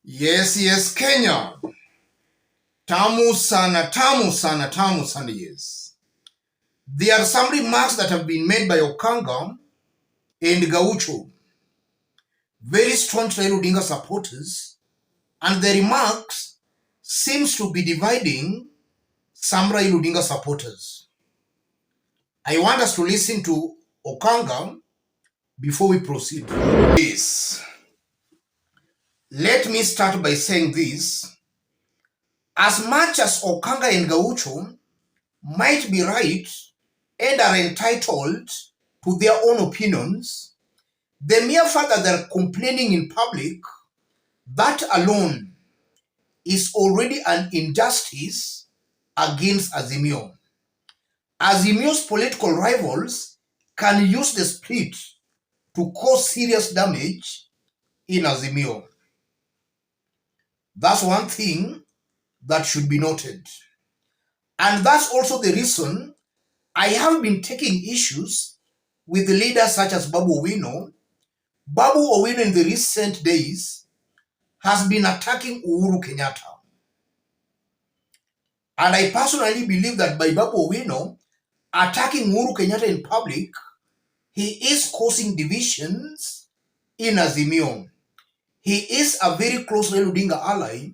Yes, Kenya. Tamu sana, tamu sana, tamu sana, yes. There are some remarks that have been made by Okanga and Gaucho, very strong Raila Odinga supporters, and the remarks seems to be dividing some Raila Odinga supporters. I want us to listen to Okanga before we proceed. Yes. Let me start by saying this. As much as Okanga and Gaucho might be right and are entitled to their own opinions, the mere fact that they're complaining in public, that alone is already an injustice against AZIMIO. AZIMIO's political rivals can use the split to cause serious damage in AZIMIO. That's one thing that should be noted. And that's also the reason I have been taking issues with leaders such as Babu Owino. Babu Owino in the recent days has been attacking Uhuru Kenyatta. And I personally believe that by Babu Owino attacking Uhuru Kenyatta in public, he is causing divisions in AZIMIO. He is a very close Raila Odinga ally,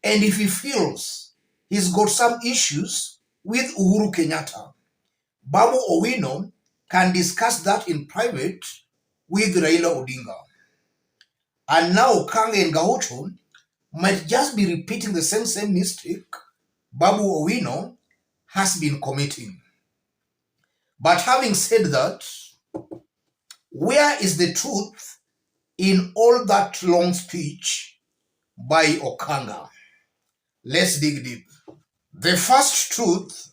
and if he feels he's got some issues with Uhuru Kenyatta, Babu Owino can discuss that in private with Raila Odinga. And now Okanga and Gaucho might just be repeating the same mistake Babu Owino has been committing. But having said that, where is the truth in all that long speech by Okanga? Let's dig deep. The first truth,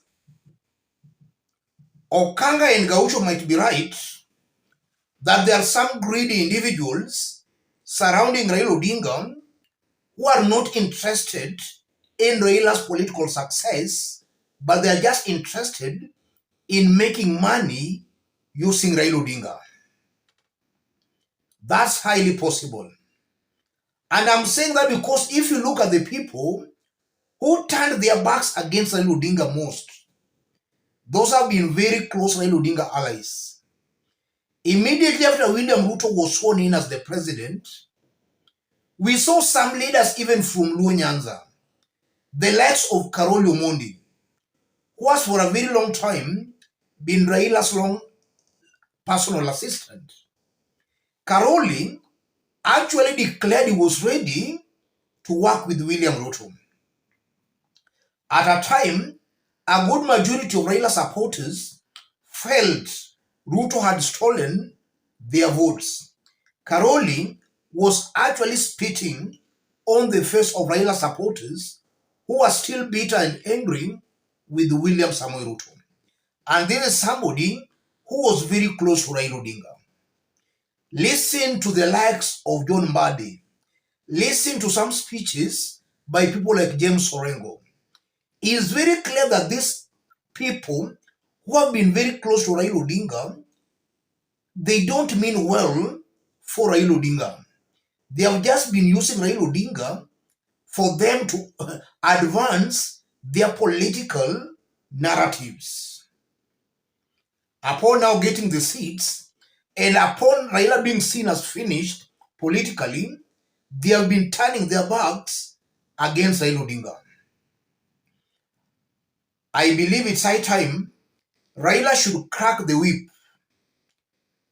Okanga and Gaucho might be right that there are some greedy individuals surrounding Raila Odinga who are not interested in Raila's political success, but they are just interested in making money using Raila Odinga. That's highly possible. And I'm saying that because if you look at the people who turned their backs against Raila Odinga most, those have been very close Raila Odinga allies. Immediately after William Ruto was sworn in as the president, we saw some leaders even from Luo Nyanza, the likes of Karoli Omondi, who has for a very long time been Raila's long personal assistant. Karoli actually declared he was ready to work with William Ruto. At a time, a good majority of Raila supporters felt Ruto had stolen their votes. Karoli was actually spitting on the face of Raila supporters who are still bitter and angry with William Samoei Ruto. And there is somebody who was very close to Raila Odinga. Listen to the likes of John Mbadi. Listen to some speeches by people like James Orengo. It is very clear that these people who have been very close to Raila Odinga, they don't mean well for Raila Odinga. They have just been using Raila Odinga for them to advance their political narratives. Upon now getting the seats, and upon Raila being seen as finished politically, they have been turning their backs against Raila Odinga. I believe it's high time Raila should crack the whip.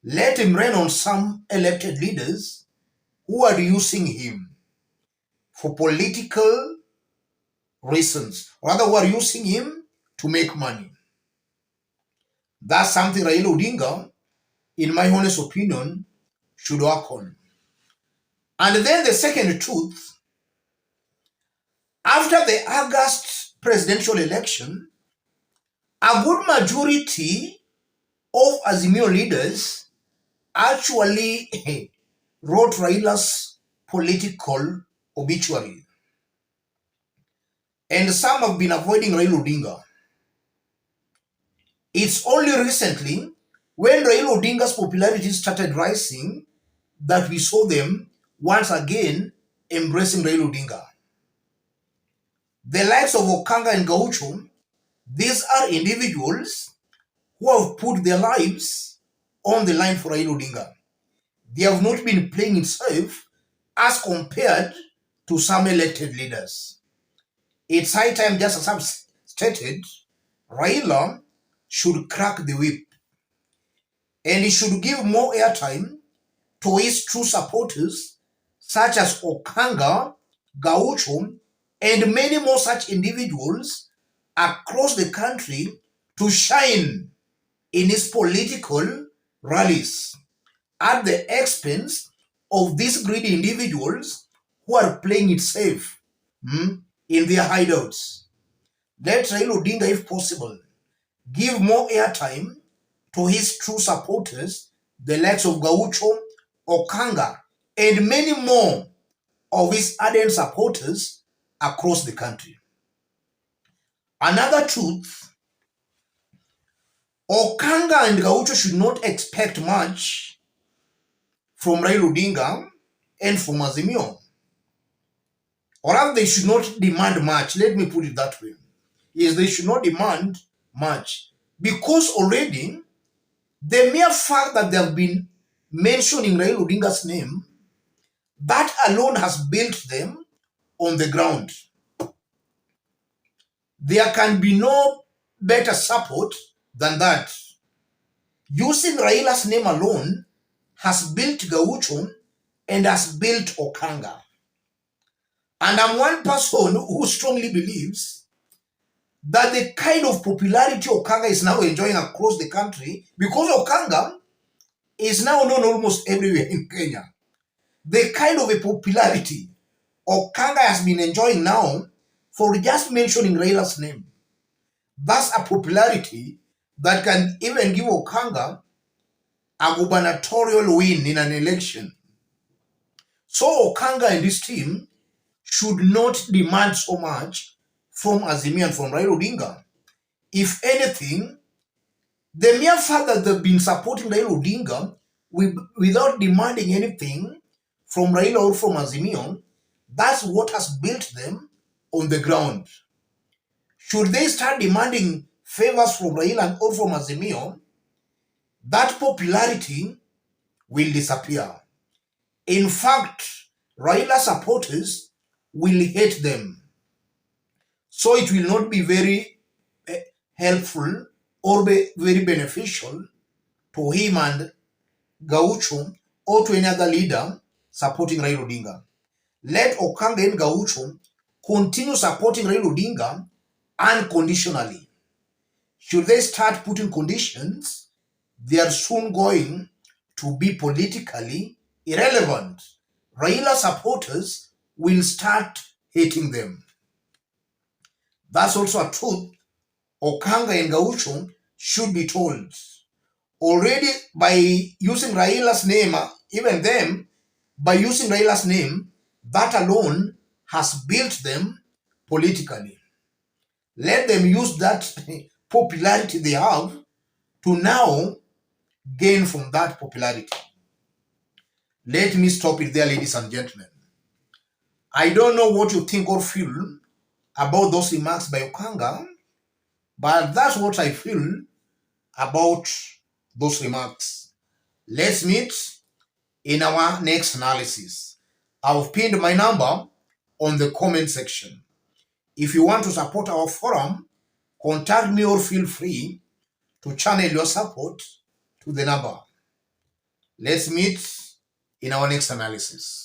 Let him reign on some elected leaders who are using him for political reasons, rather who are using him to make money. That's something Raila Odinga, in my honest opinion, should work on. And then the second truth, after the August presidential election, a good majority of AZIMIO leaders actually wrote Raila's political obituary. And some have been avoiding Raila Odinga. It's only recently, when Raila Odinga's popularity started rising, that we saw them once again embracing Raila Odinga. The likes of Okanga and Gaucho, these are individuals who have put their lives on the line for Raila Odinga. They have not been playing it safe as compared to some elected leaders. It's high time, just as I've stated, Raila should crack the whip and he should give more airtime to his true supporters such as Okanga, Gaucho, and many more such individuals across the country to shine in his political rallies at the expense of these greedy individuals who are playing it safe in their hideouts. Let Raila Odinga, if possible, give more airtime to his true supporters, the likes of Gaucho, Okanga, and many more of his ardent supporters across the country. Another truth, Okanga and Gaucho should not expect much from Raila Odinga and from AZIMIO. Or rather, they should not demand much. Let me put it that way. Yes, they should not demand much. Because already, the mere fact that they have been mentioning Raila Odinga's name, that alone has built them on the ground. There can be no better support than that. Using Raila's name alone has built Gaucho and has built Okanga. And I'm one person who strongly believes that the kind of popularity Okanga is now enjoying across the country, because Okanga is now known almost everywhere in Kenya. The kind of a popularity Okanga has been enjoying now for just mentioning Raila's name. That's a popularity that can even give Okanga a gubernatorial win in an election. So Okanga and his team should not demand so much from AZIMIO and from Raila Odinga. If anything, the mere fact that they've been supporting Raila Odinga without demanding anything from Raila or from AZIMIO, that's what has built them on the ground. Should they start demanding favors from Raila or from AZIMIO, that popularity will disappear. In fact, Raila supporters will hate them. So it will not be very helpful or very beneficial to him and Gaucho or to any other leader supporting Raila Odinga. Let Okanga and Gaucho continue supporting Raila Odinga unconditionally. Should they start putting conditions, they are soon going to be politically irrelevant. Raila supporters will start hating them. That's also a truth Okanga and Gaucho should be told. Already by using Raila's name, even them, by using Raila's name, that alone has built them politically. Let them use that popularity they have to now gain from that popularity. Let me stop it there, ladies and gentlemen. I don't know what you think or feel about those remarks by Okanga, but that's what I feel about those remarks. Let's meet in our next analysis. I've pinned my number on the comment section. If you want to support our forum, contact me or feel free to channel your support to the number. Let's meet in our next analysis.